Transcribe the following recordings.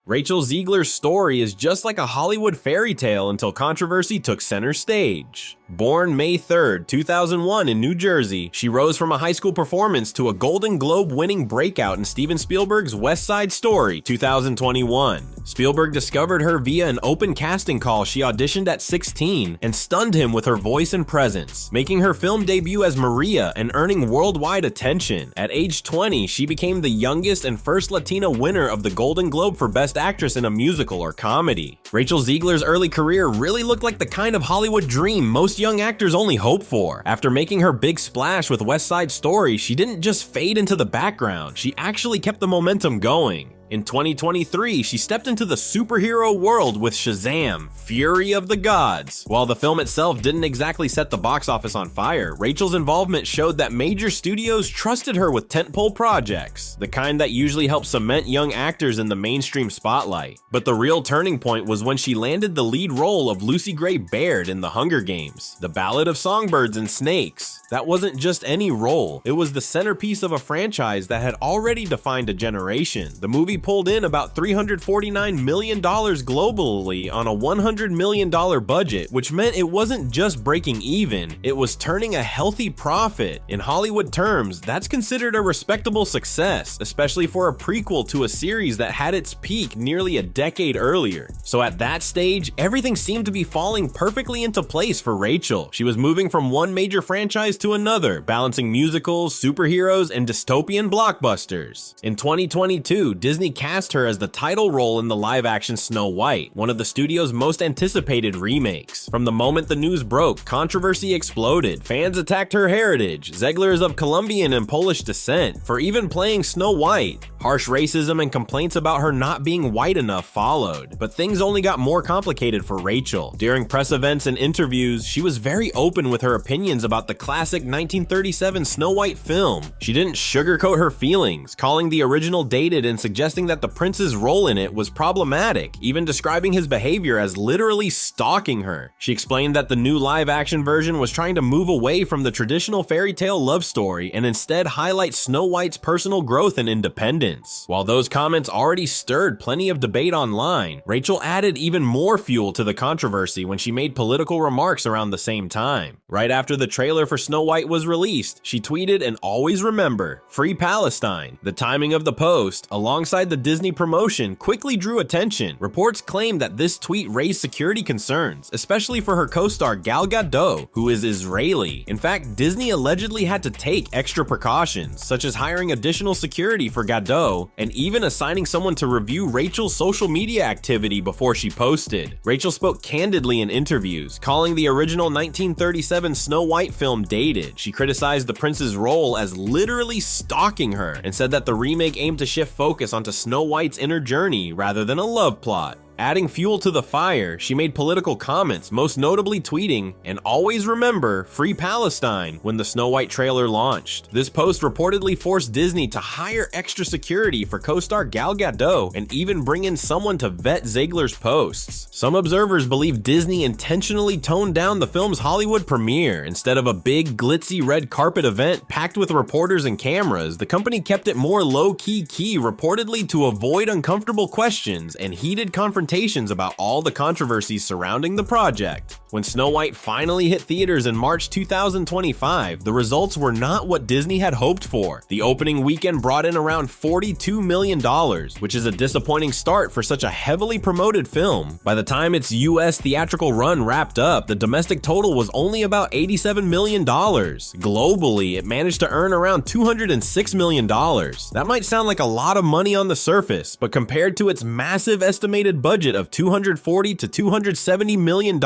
Rachel Zegler's story is just like a Hollywood fairy tale until controversy took center stage. Born May 3rd, 2001 in New Jersey, she rose from a high school performance to a Golden Globe-winning breakout in Steven Spielberg's West Side Story 2021. Spielberg discovered her via an open casting call she auditioned at 16 and stunned him with her voice and presence, making her film debut as Maria and earning worldwide attention. At age 20, she became the youngest and first Latina winner of the Golden Globe for Best Actress in a Musical or Comedy. Rachel Zegler's early career really looked like the kind of Hollywood dream most young actors only hope for. After making her big splash with West Side Story, she didn't just fade into the background, she actually kept the momentum going. In 2023, she stepped into the superhero world with Shazam, Fury of the Gods. While the film itself didn't exactly set the box office on fire, Rachel's involvement showed that major studios trusted her with tentpole projects, the kind that usually help cement young actors in the mainstream spotlight. But the real turning point was when she landed the lead role of Lucy Gray Baird in The Hunger Games, The Ballad of Songbirds Snakes. That wasn't just any role, it was the centerpiece of a franchise that had already defined a generation. The movie pulled in about $349 million globally on a $100 million budget, which meant it wasn't just breaking even, it was turning a healthy profit. In Hollywood terms, that's considered a respectable success, especially for a prequel to a series that had its peak nearly a decade earlier. So at that stage, everything seemed to be falling perfectly into place for Rachel. She was moving from one major franchise to another, balancing musicals, superheroes, and dystopian blockbusters. In 2022, Disney cast her as the title role in the live-action Snow White, one of the studio's most anticipated remakes. From the moment the news broke, controversy exploded. Fans attacked her heritage. Zegler is of Colombian and Polish descent for even playing Snow White. Harsh racism and complaints about her not being white enough followed, but things only got more complicated for Rachel. During press events and interviews, she was very open with her opinions about the classic 1937 Snow White film. She didn't sugarcoat her feelings, calling the original dated and suggesting that the prince's role in it was problematic, even describing his behavior as literally stalking her. She explained that the new live-action version was trying to move away from the traditional fairy tale love story and instead highlight Snow White's personal growth and independence. While those comments already stirred plenty of debate online, Rachel added even more fuel to the controversy when she made political remarks around the same time. Right after the trailer for Snow White was released, she tweeted, "And always remember, free Palestine." The timing of the post, alongside the Disney promotion, quickly drew attention. Reports claim that this tweet raised security concerns, especially for her co-star Gal Gadot, who is Israeli. In fact, Disney allegedly had to take extra precautions, such as hiring additional security for Gadot, and even assigning someone to review Rachel's social media activity before she posted. Rachel spoke candidly in interviews, calling the original 1937 Snow White film dated. She criticized the prince's role as literally stalking her, and said that the remake aimed to shift focus onto Snow White's inner journey rather than a love plot. Adding fuel to the fire, she made political comments, most notably tweeting, "And always remember, free Palestine," when the Snow White trailer launched. This post reportedly forced Disney to hire extra security for co-star Gal Gadot and even bring in someone to vet Zegler's posts. Some observers believe Disney intentionally toned down the film's Hollywood premiere. Instead of a big, glitzy red carpet event packed with reporters and cameras, the company kept it more low-key, reportedly to avoid uncomfortable questions and heated confrontations about all the controversies surrounding the project. When Snow White finally hit theaters in March 2025, the results were not what Disney had hoped for. The opening weekend brought in around $42 million, which is a disappointing start for such a heavily promoted film. By the time its US theatrical run wrapped up, the domestic total was only about $87 million. Globally, it managed to earn around $206 million. That might sound like a lot of money on the surface, but compared to its massive estimated budget of $240 to $270 million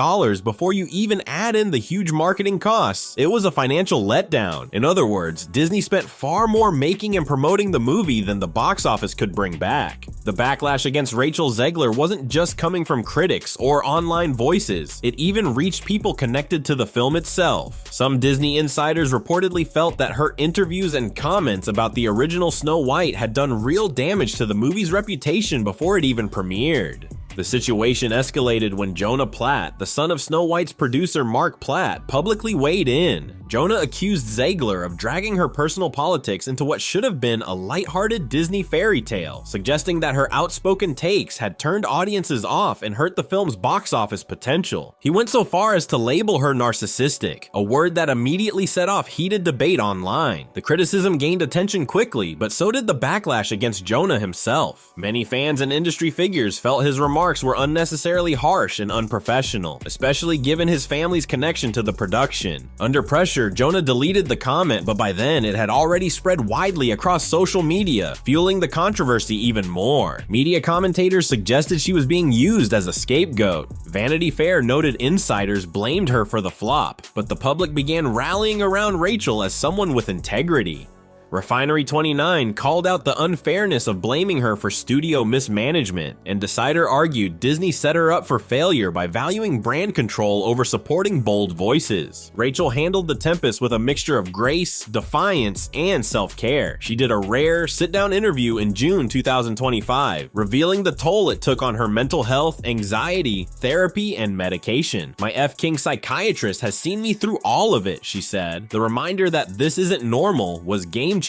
before you even add in the huge marketing costs, it was a financial letdown. In other words, Disney spent far more making and promoting the movie than the box office could bring back. The backlash against Rachel Zegler wasn't just coming from critics or online voices, it even reached people connected to the film itself. Some Disney insiders reportedly felt that her interviews and comments about the original Snow White had done real damage to the movie's reputation before it even premiered. The situation escalated when Jonah Platt, the son of Snow White's producer Mark Platt, publicly weighed in. Jonah accused Zegler of dragging her personal politics into what should have been a lighthearted Disney fairy tale, suggesting that her outspoken takes had turned audiences off and hurt the film's box office potential. He went so far as to label her narcissistic, a word that immediately set off heated debate online. The criticism gained attention quickly, but so did the backlash against Jonah himself. Many fans and industry figures felt his remarks were unnecessarily harsh and unprofessional, especially given his family's connection to the production. Under pressure, Jonah deleted the comment, but by then it had already spread widely across social media, fueling the controversy even more. Media commentators suggested she was being used as a scapegoat. Vanity Fair noted insiders blamed her for the flop, but the public began rallying around Rachel as someone with integrity. Refinery29 called out the unfairness of blaming her for studio mismanagement, and Decider argued Disney set her up for failure by valuing brand control over supporting bold voices. Rachel handled the tempest with a mixture of grace, defiance, and self-care. She did a rare sit-down interview in June 2025, revealing the toll it took on her mental health, anxiety, therapy, and medication. "My F-King psychiatrist has seen me through all of it," she said. The reminder that this isn't normal was game-changing.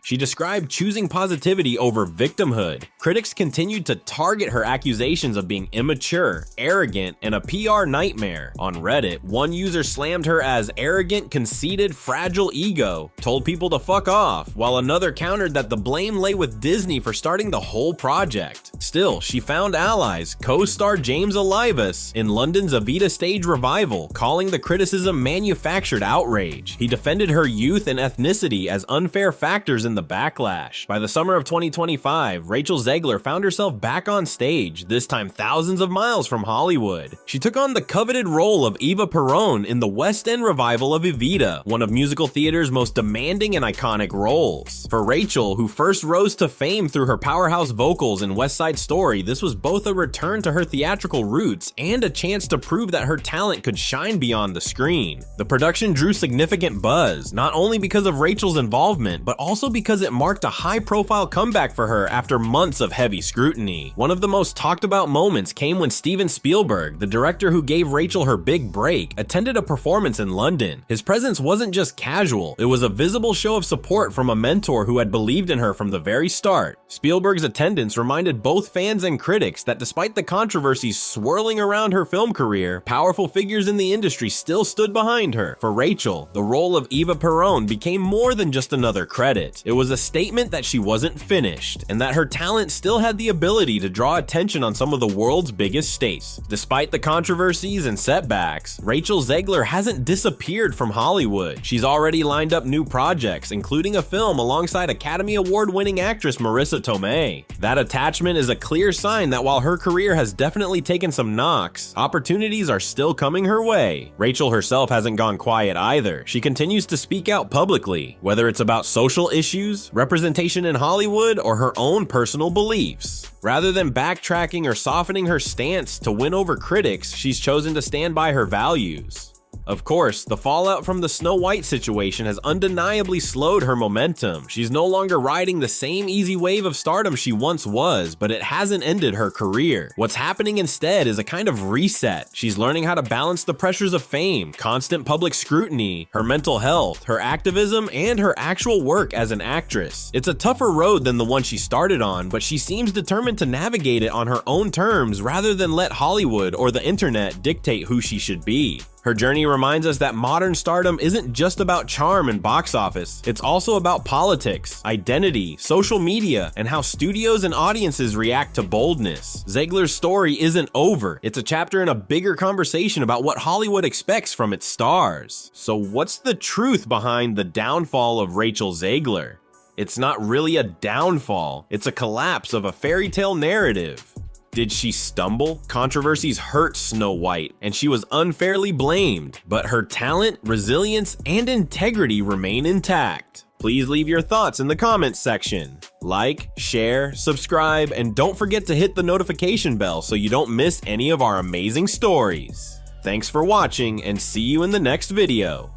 She described choosing positivity over victimhood. Critics continued to target her accusations of being immature, arrogant, and a PR nightmare. On Reddit, one user slammed her as arrogant, conceited, fragile ego, told people to fuck off, while another countered that the blame lay with Disney for starting the whole project. Still, she found allies, co-star James Olivas in London's Evita stage revival, calling the criticism manufactured outrage. He defended her youth and ethnicity as unfair factors in the backlash. By the summer of 2025, Rachel Zegler found herself back on stage, this time thousands of miles from Hollywood. She took on the coveted role of Eva Perón in the West End revival of Evita, one of musical theater's most demanding and iconic roles. For Rachel, who first rose to fame through her powerhouse vocals in West Side Story, this was both a return to her theatrical roots and a chance to prove that her talent could shine beyond the screen. The production drew significant buzz, not only because of Rachel's involvement, but also because it marked a high-profile comeback for her after months of heavy scrutiny. One of the most talked about moments came when Steven Spielberg, the director who gave Rachel her big break, attended a performance in London. His presence wasn't just casual, it was a visible show of support from a mentor who had believed in her from the very start. Spielberg's attendance reminded both fans and critics that despite the controversies swirling around her film career, powerful figures in the industry still stood behind her. For Rachel, the role of Eva Perón became more than just another credit. It was a statement that she wasn't finished, and that her talent still had the ability to draw attention on some of the world's biggest stages. Despite the controversies and setbacks, Rachel Zegler hasn't disappeared from Hollywood. She's already lined up new projects, including a film alongside Academy Award-winning actress Marissa Tomei. That attachment is a clear sign that while her career has definitely taken some knocks, opportunities are still coming her way. Rachel herself hasn't gone quiet either. She continues to speak out publicly, whether it's about social issues, representation in Hollywood, or her own personal beliefs. Rather than backtracking or softening her stance to win over critics, she's chosen to stand by her values. Of course, the fallout from the Snow White situation has undeniably slowed her momentum. She's no longer riding the same easy wave of stardom she once was, but it hasn't ended her career. What's happening instead is a kind of reset. She's learning how to balance the pressures of fame, constant public scrutiny, her mental health, her activism, and her actual work as an actress. It's a tougher road than the one she started on, but she seems determined to navigate it on her own terms rather than let Hollywood or the internet dictate who she should be. Her journey reminds us that modern stardom isn't just about charm and box office. It's also about politics, identity, social media, and how studios and audiences react to boldness. Zegler's story isn't over. It's a chapter in a bigger conversation about what Hollywood expects from its stars. So what's the truth behind the downfall of Rachel Zegler? It's not really a downfall. It's a collapse of a fairy tale narrative. Did she stumble? Controversies hurt Snow White, and she was unfairly blamed, but her talent, resilience, and integrity remain intact. Please leave your thoughts in the comments section. Like, share, subscribe, and don't forget to hit the notification bell so you don't miss any of our amazing stories. Thanks for watching, and see you in the next video.